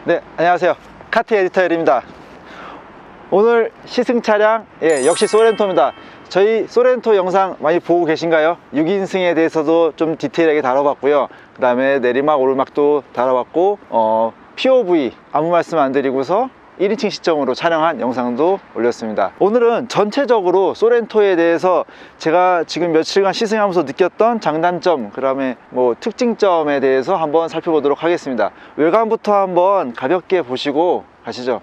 네, 안녕하세요. 카트 에디터 엘입니다. 오늘 시승 차량, 역시 소렌토입니다. 저희 소렌토 영상 많이 보고 계신가요? 6인승에 대해서도 좀 디테일하게 다뤄봤고요. 그 다음에 내리막, 오르막도 다뤄봤고, POV 아무 말씀 안 드리고서 1인칭 시점으로 촬영한 영상도 올렸습니다. 오늘은 전체적으로 소렌토에 대해서 제가 지금 며칠간 시승하면서 느꼈던 장단점, 그 다음에 특징점에 대해서 한번 살펴보도록 하겠습니다. 외관부터 한번 가볍게 보시고 가시죠.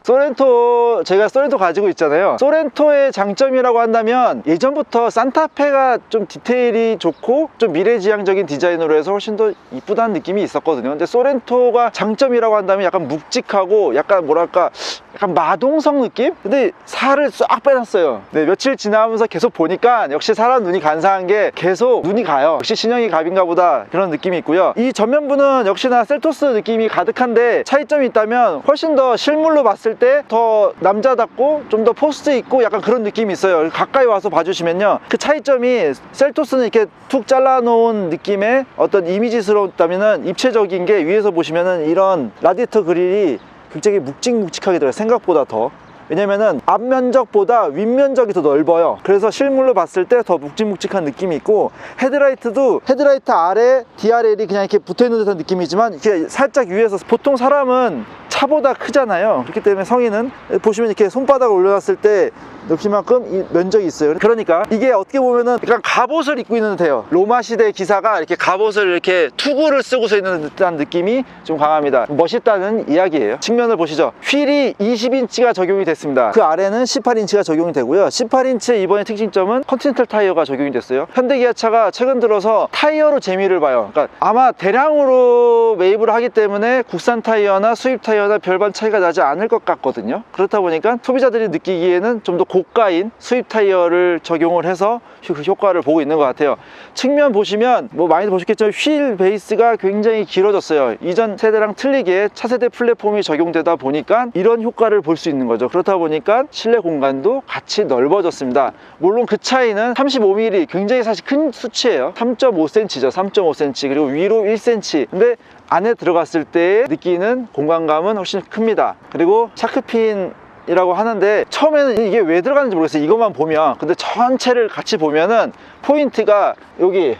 소렌토, 제가 소렌토 가지고 있잖아요. 소렌토의 장점이라고 한다면 예전부터 산타페가 좀 디테일이 좋고 좀 미래지향적인 디자인으로 해서 훨씬 더 이쁘다는 느낌이 있었거든요. 근데 소렌토가 장점이라고 한다면 약간 묵직하고 약간 뭐랄까 약간 마동석 느낌? 근데 살을 싹 빼놨어요. 네, 며칠 지나면서 계속 보니까 역시 사람 눈이 간사한 게 계속 눈이 가요. 역시 신형이 갑인가 보다 그런 느낌이 있고요. 이 전면부는 역시나 셀토스 느낌이 가득한데 차이점이 있다면 훨씬 더 실물로 봤을 때 더 남자답고 좀 더 포스 있고 약간 그런 느낌이 있어요. 가까이 와서 봐주시면요, 그 차이점이 셀토스는 이렇게 툭 잘라놓은 느낌의 어떤 이미지스러웠다면은 입체적인 게 위에서 보시면은 이런 라디에이터 그릴이 굉장히 묵직묵직하게 들어요. 생각보다 더. 왜냐면은 앞면적보다 윗면적이 더 넓어요. 그래서 실물로 봤을 때 더 묵직묵직한 느낌이 있고, 헤드라이트도 헤드라이트 아래 DRL이 그냥 이렇게 붙어있는 듯한 느낌이지만 이렇게 살짝 위에서, 보통 사람은 차보다 크잖아요. 그렇기 때문에 성인은 보시면 이렇게 손바닥을 올려놨을 때 높이만큼 이 면적이 있어요. 그러니까 이게 어떻게 보면은 약간 갑옷을 입고 있는 듯해요. 로마 시대 기사가 이렇게 갑옷을 이렇게 투구를 쓰고서 있는 듯한 느낌이 좀 강합니다. 멋있다는 이야기예요. 측면을 보시죠. 휠이 20인치가 적용이 됐습니다. 그 아래는 18인치가 적용이 되고요. 18인치의 이번에 특징점은 컨티넨탈 타이어가 적용이 됐어요. 현대기아차가 최근 들어서 타이어로 재미를 봐요. 그러니까 아마 대량으로 매입을 하기 때문에 국산 타이어나 수입 타이어나 별반 차이가 나지 않을 것 같거든요. 그렇다 보니까 소비자들이 느끼기에는 좀 더 고가인 수입 타이어를 적용을 해서 그 효과를 보고 있는 것 같아요. 측면 보시면 많이 보셨겠지만 휠 베이스가 굉장히 길어졌어요. 이전 세대랑 틀리게 차세대 플랫폼이 적용되다 보니까 이런 효과를 볼 수 있는 거죠. 그렇다 보니까 실내 공간도 같이 넓어졌습니다. 물론 그 차이는 35mm, 굉장히 사실 큰 수치예요. 3.5cm죠. 3.5cm. 그리고 위로 1cm. 근데 안에 들어갔을 때 느끼는 공간감은 훨씬 큽니다. 그리고 샤크핀 이라고 하는데 처음에는 이게 왜 들어가는지 모르겠어요. 이것만 보면. 근데 전체를 같이 보면은 포인트가 여기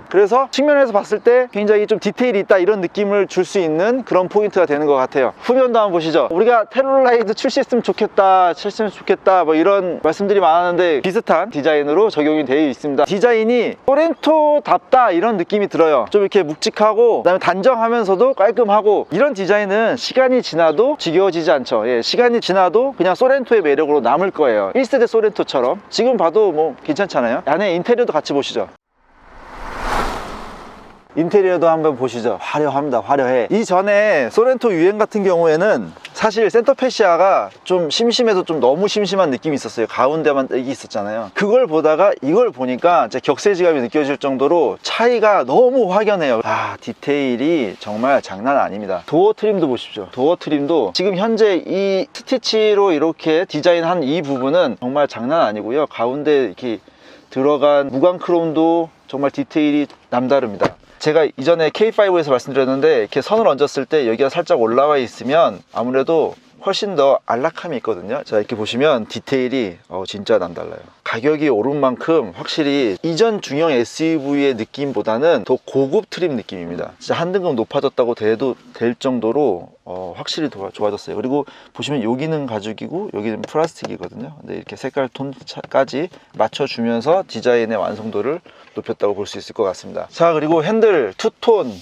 그래서 측면에서 봤을 때 굉장히 좀 디테일이 있다, 이런 느낌을 줄 수 있는 그런 포인트가 되는 것 같아요. 후면도 한번 보시죠. 우리가 테룰라이드 출시했으면 좋겠다, 이런 말씀들이 많았는데 비슷한 디자인으로 적용이 되어 있습니다. 디자인이 소렌토답다 이런 느낌이 들어요. 좀 이렇게 묵직하고 그다음에 단정하면서도 깔끔하고, 이런 디자인은 시간이 지나도 지겨워지지 않죠. 시간이 지나도 그냥 소렌토의 매력으로 남을 거예요. 1세대 소렌토처럼. 지금 봐도 괜찮잖아요. 안에 인테리어도 같이 보시죠. 인테리어도 한번 보시죠. 화려합니다. 화려해. 이전에 소렌토 유행 같은 경우에는 사실 센터페시아가 좀 심심해서 좀 너무 심심한 느낌이 있었어요. 가운데만 이게 있었잖아요. 그걸 보다가 이걸 보니까 진짜 격세지감이 느껴질 정도로 차이가 너무 확연해요. 디테일이 정말 장난 아닙니다. 도어 트림도 보십시오. 도어 트림도 지금 현재 이 스티치로 이렇게 디자인한 이 부분은 정말 장난 아니고요. 가운데 이렇게 들어간 무광 크롬도 정말 디테일이 남다릅니다. 제가 이전에 K5에서 말씀드렸는데 이렇게 선을 얹었을 때 여기가 살짝 올라와 있으면 아무래도 훨씬 더 안락함이 있거든요. 자, 이렇게 보시면 디테일이 진짜 남달라요. 가격이 오른 만큼 확실히 이전 중형 SUV의 느낌보다는 더 고급 트림 느낌입니다. 진짜 한 등급 높아졌다고 해도 될 정도로 확실히 좋아졌어요. 그리고 보시면 여기는 가죽이고 여기는 플라스틱이거든요. 근데 이렇게 색깔 톤까지 맞춰주면서 디자인의 완성도를 높였다고 볼 수 있을 것 같습니다. 자, 그리고 핸들 투톤,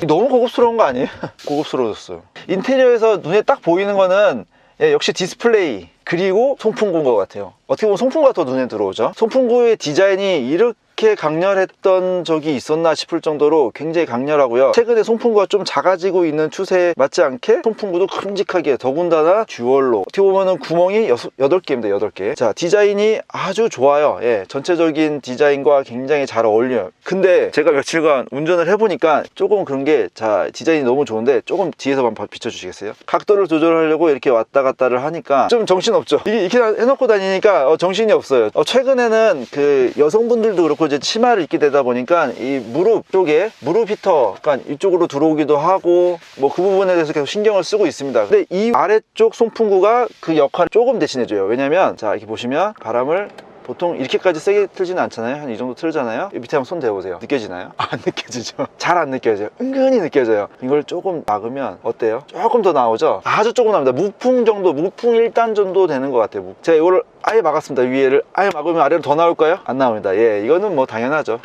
너무 고급스러운 거 아니에요? 고급스러워졌어요. 인테리어에서 눈에 딱 보이는 거는 역시 디스플레이, 그리고 송풍구인 것 같아요. 어떻게 보면 송풍구가 더 눈에 들어오죠. 송풍구의 디자인이 이렇게 강렬했던 적이 있었나 싶을 정도로 굉장히 강렬하고요. 최근에 송풍구가 좀 작아지고 있는 추세에 맞지 않게 송풍구도 큼직하게, 더군다나 듀얼로, 어떻게 보면은 구멍이 8개입니다. 8개. 자, 디자인이 아주 좋아요. 전체적인 디자인과 굉장히 잘 어울려요. 근데 제가 며칠간 운전을 해보니까 조금 그런 게, 자, 디자인이 너무 좋은데 조금 뒤에서 한번 비춰주시겠어요? 각도를 조절하려고 이렇게 왔다 갔다를 하니까 좀 정신없죠. 이게 이렇게 해놓고 다니니까 정신이 없어요. 최근에는 그 여성분들도 그렇고 이제 치마를 입게 되다 보니까 이 무릎 쪽에 무릎 히터, 그러니까 이쪽으로 들어오기도 하고 뭐 그 부분에 대해서 계속 신경을 쓰고 있습니다. 근데 이 아래쪽 송풍구가 그 역할을 조금 대신해줘요. 왜냐면 자, 이렇게 보시면 바람을 보통 이렇게까지 세게 틀지는 않잖아요. 한 이 정도 틀잖아요. 밑에 한번 손 대보세요. 느껴지나요? 안 느껴지죠. 잘 안 느껴져요. 은근히 느껴져요. 이걸 조금 막으면 어때요? 조금 더 나오죠? 아주 조금 나옵니다. 무풍 정도, 무풍 1단 정도 되는 것 같아요. 제가 이거를 아예 막았습니다. 위에를 아예 막으면 아래로 더 나올까요? 안 나옵니다. 예, 이거는 뭐 당연하죠.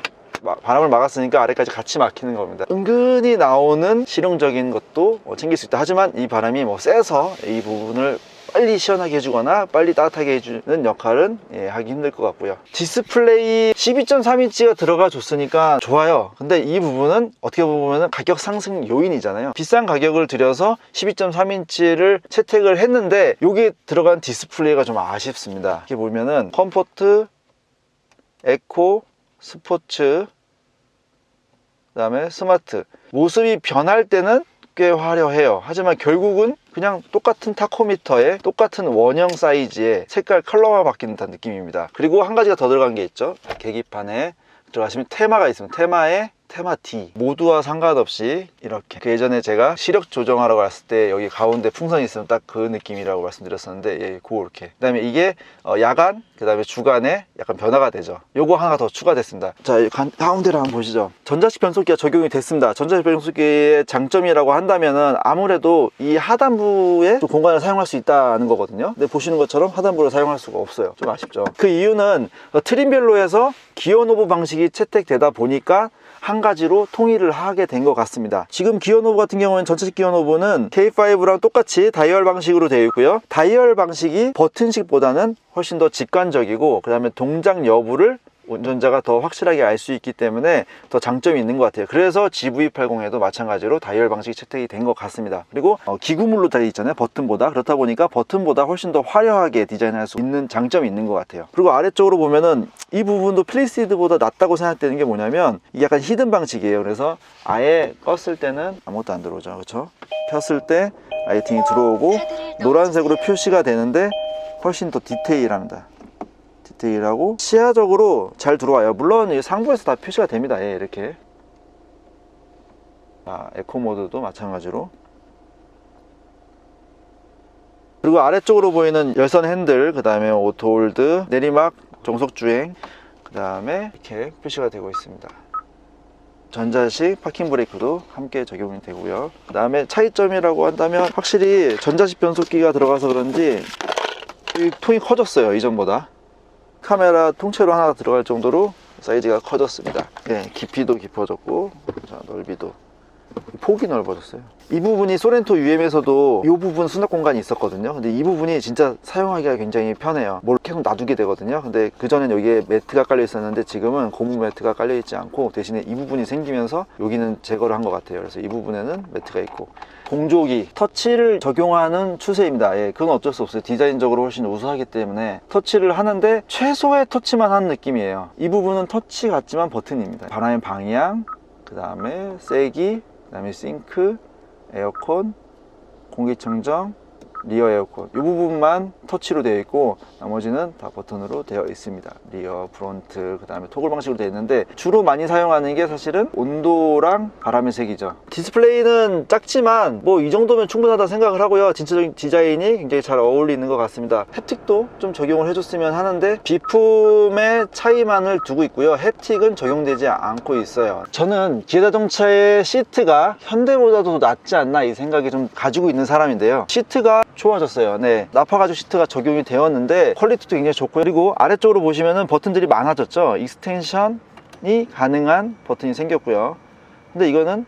바람을 막았으니까 아래까지 같이 막히는 겁니다. 은근히 나오는 실용적인 것도 챙길 수 있다. 하지만 이 바람이 뭐 세서 이 부분을 빨리 시원하게 해주거나 빨리 따뜻하게 해주는 역할은 하기 힘들 것 같고요. 디스플레이 12.3인치가 들어가 줬으니까 좋아요. 근데 이 부분은 어떻게 보면 가격 상승 요인이잖아요. 비싼 가격을 들여서 12.3인치를 채택을 했는데 여기에 들어간 디스플레이가 좀 아쉽습니다. 이렇게 보면은 컴포트, 에코, 스포츠, 그 다음에 스마트, 모습이 변할 때는 꽤 화려해요. 하지만 결국은 그냥 똑같은 타코미터에 똑같은 원형 사이즈의 색깔 컬러가 바뀌는 듯한 느낌입니다. 그리고 한 가지가 더 들어간 게 있죠. 계기판에 들어가시면 테마가 있습니다. 테마에 테마 D, 모두와 상관없이 이렇게, 그 예전에 제가 시력 조정하러 갔을 때 여기 가운데 풍선이 있으면 딱 그 느낌이라고 말씀드렸었는데, 예, 그렇게. 그 다음에 이게 야간, 그 다음에 주간에 약간 변화가 되죠. 요거 하나 더 추가됐습니다. 자, 가운데를 한번 보시죠. 전자식 변속기가 적용이 됐습니다. 전자식 변속기의 장점이라고 한다면은 아무래도 이 하단부에 좀 공간을 사용할 수 있다는 거거든요. 근데 보시는 것처럼 하단부를 사용할 수가 없어요. 좀 아쉽죠. 그 이유는 트림별로 해서 기어 노브 방식이 채택되다 보니까 한 가지로 통일을 하게 된 것 같습니다. 지금 기어 노브 같은 경우는 전체식 기어 노브는 K5랑 똑같이 다이얼 방식으로 되어 있고요. 다이얼 방식이 버튼식보다는 훨씬 더 직관적이고, 그 다음에 동작 여부를 운전자가 더 확실하게 알 수 있기 때문에 더 장점이 있는 것 같아요. 그래서 GV80에도 마찬가지로 다이얼 방식이 채택이 된 것 같습니다. 그리고 기구물로 되어 있잖아요, 버튼보다. 그렇다 보니까 버튼보다 훨씬 더 화려하게 디자인할 수 있는 장점이 있는 것 같아요. 그리고 아래쪽으로 보면은 이 부분도 플리시드보다 낫다고 생각되는 게 뭐냐면, 이게 약간 히든 방식이에요. 그래서 아예 껐을 때는 아무것도 안 들어오죠, 그렇죠? 켰을 때 라이팅이 들어오고 노란색으로 표시가 되는데 훨씬 더 디테일합니다. 디테일하고 시야적으로 잘 들어와요. 물론 상부에서 다 표시가 됩니다. 예, 이렇게. 에코 모드도 마찬가지로. 그리고 아래쪽으로 보이는 열선 핸들, 그 다음에 오토 홀드, 내리막, 정속 주행, 그 다음에 이렇게 표시가 되고 있습니다. 전자식 파킹 브레이크도 함께 적용이 되고요. 그 다음에 차이점이라고 한다면 확실히 전자식 변속기가 들어가서 그런지 이 통이 커졌어요, 이전보다. 카메라 통째로 하나 들어갈 정도로 사이즈가 커졌습니다. 네, 깊이도 깊어졌고, 자, 넓이도, 폭이 넓어졌어요. 이 부분이 소렌토 UM에서도 이 부분 수납 공간이 있었거든요. 근데 이 부분이 진짜 사용하기가 굉장히 편해요. 뭘 계속 놔두게 되거든요. 근데 그전엔 여기에 매트가 깔려 있었는데 지금은 고무 매트가 깔려 있지 않고 대신에 이 부분이 생기면서 여기는 제거를 한 것 같아요. 그래서 이 부분에는 매트가 있고, 공조기, 터치를 적용하는 추세입니다. 예, 그건 어쩔 수 없어요. 디자인적으로 훨씬 우수하기 때문에 터치를 하는데 최소의 터치만 하는 느낌이에요. 이 부분은 터치 같지만 버튼입니다. 바람의 방향, 그 다음에 세기, 그 다음에 싱크, 에어컨, 공기청정, 리어 에어컨, 이 부분만 터치로 되어 있고 나머지는 다 버튼으로 되어 있습니다. 리어, 프론트, 그 다음에 토글 방식으로 되어 있는데 주로 많이 사용하는 게 사실은 온도랑 바람의 색이죠. 디스플레이는 작지만 뭐 이 정도면 충분하다 생각을 하고요. 전체적인 디자인이 굉장히 잘 어울리는 것 같습니다. 햅틱도 좀 적용을 해줬으면 하는데 비품의 차이만을 두고 있고요. 햅틱은 적용되지 않고 있어요. 저는 기아자동차의 시트가 현대보다도 낫지 않나 이 생각이 좀 가지고 있는 사람인데요. 시트가 좋아졌어요. 네, 나파 가죽 시트가 적용이 되었는데 퀄리티도 굉장히 좋고요. 그리고 아래쪽으로 보시면은 버튼들이 많아졌죠. 익스텐션이 가능한 버튼이 생겼고요. 근데 이거는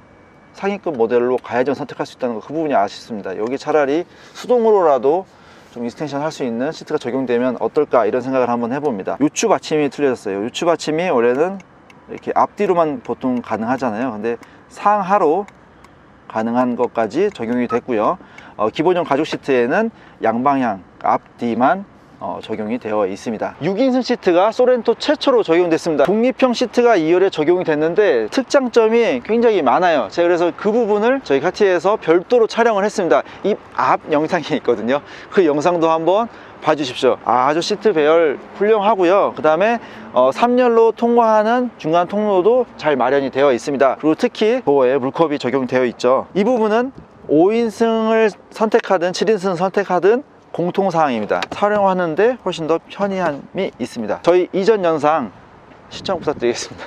상위급 모델로 가야지만 선택할 수 있다는 거, 그 부분이 아쉽습니다. 여기 차라리 수동으로라도 좀 익스텐션 할 수 있는 시트가 적용되면 어떨까, 이런 생각을 한번 해봅니다. 요추 받침이 틀려졌어요. 요추 받침이 원래는 이렇게 앞뒤로만 보통 가능하잖아요. 근데 상하로 가능한 것까지 적용이 됐고요. 기본형 가죽 시트에는 양방향 앞뒤만 적용이 되어 있습니다. 6인승 시트가 소렌토 최초로 적용됐습니다. 독립형 시트가 2열에 적용이 됐는데 특장점이 굉장히 많아요. 제가 그래서 그 부분을 저희 카티에서 별도로 촬영을 했습니다. 이 앞 영상이 있거든요. 그 영상도 한번 봐주십시오. 아주 시트 배열 훌륭하고요. 그 다음에 3열로 통과하는 중간 통로도 잘 마련이 되어 있습니다. 그리고 특히 도어에 물컵이 적용되어 있죠. 이 부분은 5인승을 선택하든 7인승 선택하든 공통사항입니다. 사용하는데 훨씬 더 편리함이 있습니다. 저희 이전 영상 시청 부탁드리겠습니다.